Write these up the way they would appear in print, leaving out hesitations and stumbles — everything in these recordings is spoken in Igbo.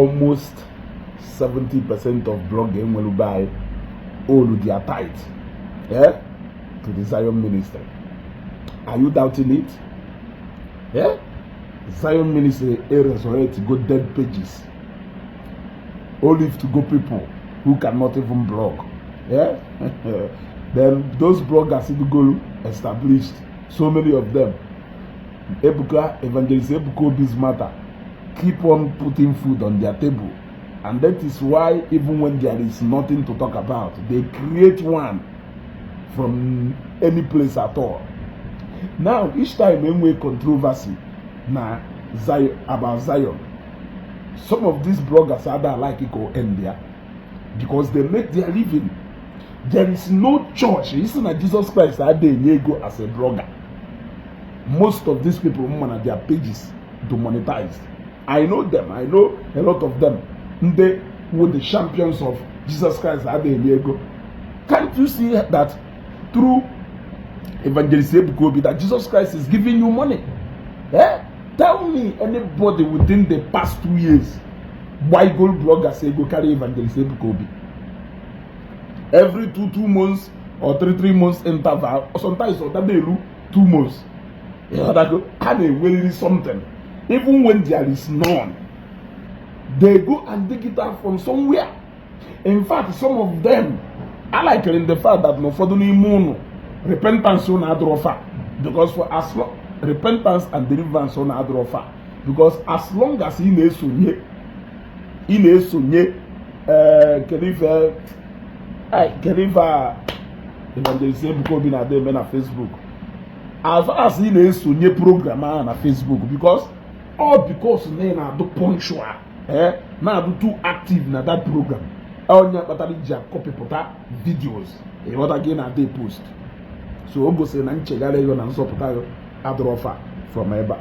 almost 70% of blogging will buy all their tithe to the Zion ministry. Are you doubting it? Yeah? Zion ministry resurrect to go dead pages. Only to go people who cannot even blog. Yeah? Then those bloggers go established, so many of them. Evangelist Ebuka Obi's matter keep on putting food on their table. And that is why even when there is nothing to talk about, they create one from any place at all. Now, each time when we controversy about Zion, some of these bloggers are that like it go end there because they make their living. There is no church. Listen to Jesus Christ that they go as a blogger. Most of these people on their pages to monetize. I know them. I know a lot of them. They were the champions of Jesus Christ that they go. Can't you see that through Evangelist Ebuka Obi that Jesus Christ is giving you money? Eh? Tell me anybody within the past 2 years why gold bloggers say go carry Evangelist Ebuka Obi. Every two months or three months interval, or sometimes or that they do 2 months. Yeah, that go and they will something. Even when there is none, they go and dig it out from somewhere. In fact, some of them, I like it in the fact that no for the moon repentance on adrofa, because for as long repentance and deliverance on adrofa, because as long as he knows sunye, Evangelist Ebuka Obi na dem na Facebook. As far as he knows sunye program na Facebook, because na do punctual, na do too active na that program. Onya batali ja copy pota videos. E what again na dey post. So ogo say na nchegale yo na nsopota yo adrofa from eba.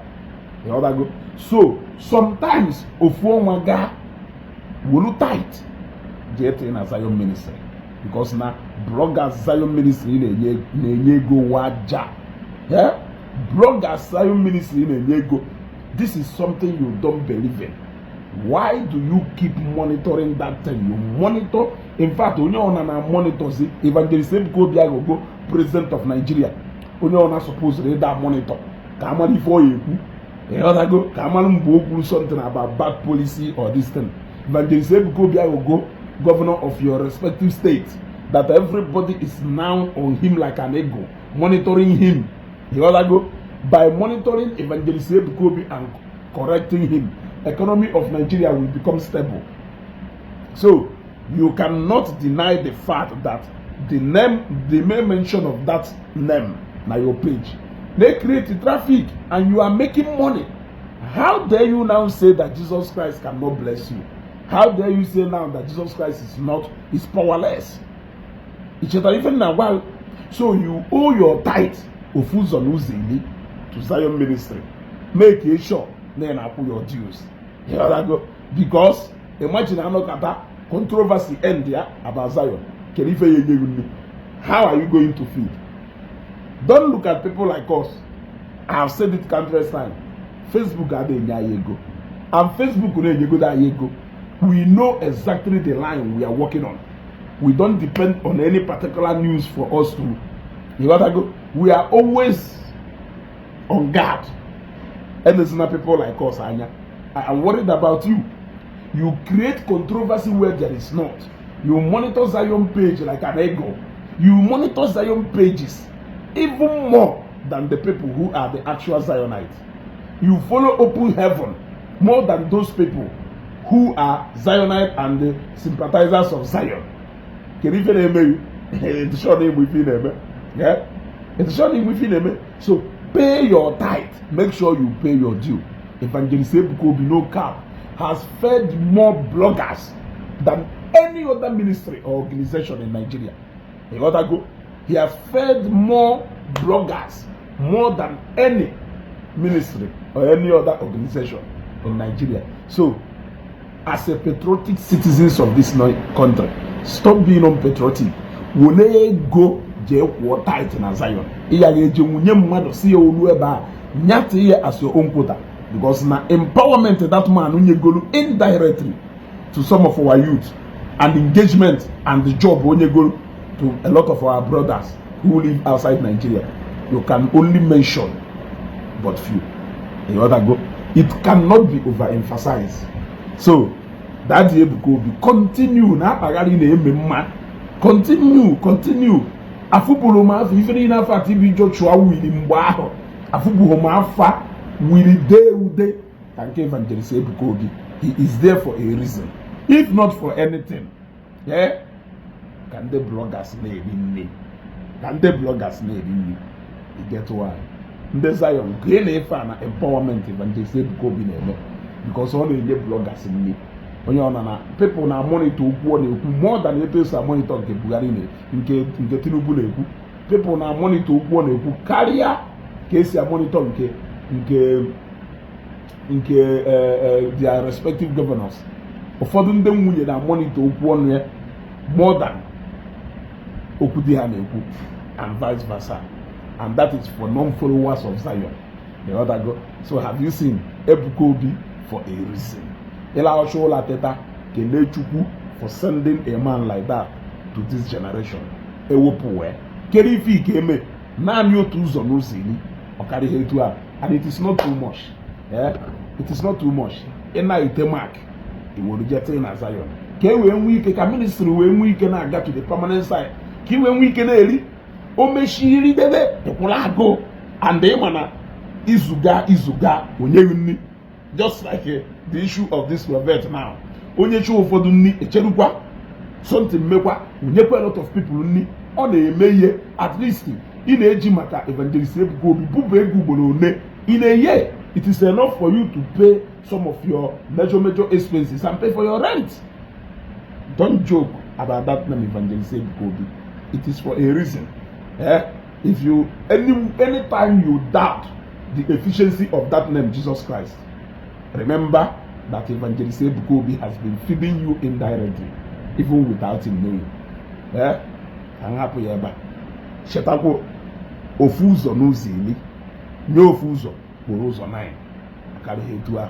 E what go. So sometimes ofuonwa ga wolu tight get in Zion ministry because na bloggers Zion ministry na go waja. Yeah? Bloggers Zion ministry na go. This is something you don't believe in. Why do you keep monitoring that thing? You monitor. In fact, onye ona na monitor see Evangelist Ebuka Obi go president of Nigeria. Onye ona suppose to read that monitor. Kamali for you. E other go kamali mbo something about bad policy or this thing. Evangelist Ebuka Obi go governor of your respective states. That everybody is now on him like an ego, monitoring him. E other go by monitoring Evangelist Ebuka Obi and correcting him. Economy of Nigeria will become stable. So you cannot deny the fact that the main mention of that name na your page, they create the traffic and you are making money. How dare you now say that Jesus Christ cannot bless you? How dare you say now that Jesus Christ is powerless? Even now, so you owe your tithe of Uzoni to Zion ministry. Make it sure then I put your dues. Here I go. Because imagine I know that controversy end there about Zion. How are you going to feed? Don't look at people like us. I have said it countless times. Facebook are the go. And Facebook we know exactly the line we are working on. We don't depend on any particular news for us to. You gotta go. We are always on guard. And there's not people like us, Anya. I am worried about you. You create controversy where there is not. You monitor Zion page like an ego. You monitor Zion pages even more than the people who are the actual Zionites. You follow open heaven more than those people who are Zionite and the sympathizers of Zion. Can you feel me? It's short name within them. Yeah? It's short name within them. So pay your tithe. Make sure you pay your due. Evangelist Ebuka Obi no cap has fed more bloggers than any other ministry or organization in Nigeria. He has fed more bloggers more than any ministry or any other organization in Nigeria. So, as a patriotic citizens of this country, stop being unpatriotic. Wole go je wo tight na Zion. Iya je munye mmadu si olu eba nyate ye as your own quota. Because na empowerment that man unye golu indirectly to some of our youth, and engagement and the job when you go to a lot of our brothers who live outside Nigeria. You can only mention but few. The other go, it cannot be overemphasized. So that Ebuka Obi continue na pagari na ememma, continue. Afubulu ma even in afa TV Joshua wili mgba ahụ. Afubu ma afa wili day ude. Thank you, Evangelist Ebuka Obi. He is there for a reason. If not for anything, yeah, can the bloggers need me? Can the bloggers need me? You get why? The Zion, great empowerment, Evangelist Ebuka Obi, because all the bloggers in me. When you're on people now monitor more than the people monitor the Bugarine, in Tinubu. People now monitor one carrier case monitor their respective governors. Ụfọdụ ndị nwunye na monitor okwu ọnụ ya more than okwu di ha na-ekwu, and vice versa, and that is for non-followers of Zion. The other go. So have you seen Ebuka Obi for a reason? Ela Oshola Teta kele Chukwu for sending a man like that to this generation. Ewopuwe kere ife ikeme naanị otu ụzọ n'ụzọ iri ọkarị ha etu a, and it is not too much. It is not too much. Ina ite mark he will reject in Zion. Ke we nwe ike ka ministry we nwe ike na aga to the permanent side. Ki we nwe ike na eri o meshiri debe ekwula ago, and mana izuga onye nni, just like the issue of this prophet now. Onye chu ụfọdụ nni echerukwa something mekwa onyekwa a lot of people nni ọ na-eme ihe, at least ị na-eji maka Evangelist Ebuka Obi bụba ego ugboro one in a year. It is enough for you to pay some of your major expenses and pay for your rent. Don't joke about that name, Evangelist Ebuka Obi. It is for a reason. If you anytime you doubt the efficiency of that name, Jesus Christ, remember that Evangelist Ebuka Obi has been feeding you indirectly, even without him knowing. Can happen here, Shetako ofuzo no zili, no ofuzo. Ụzọ 9 akarịghị etu a.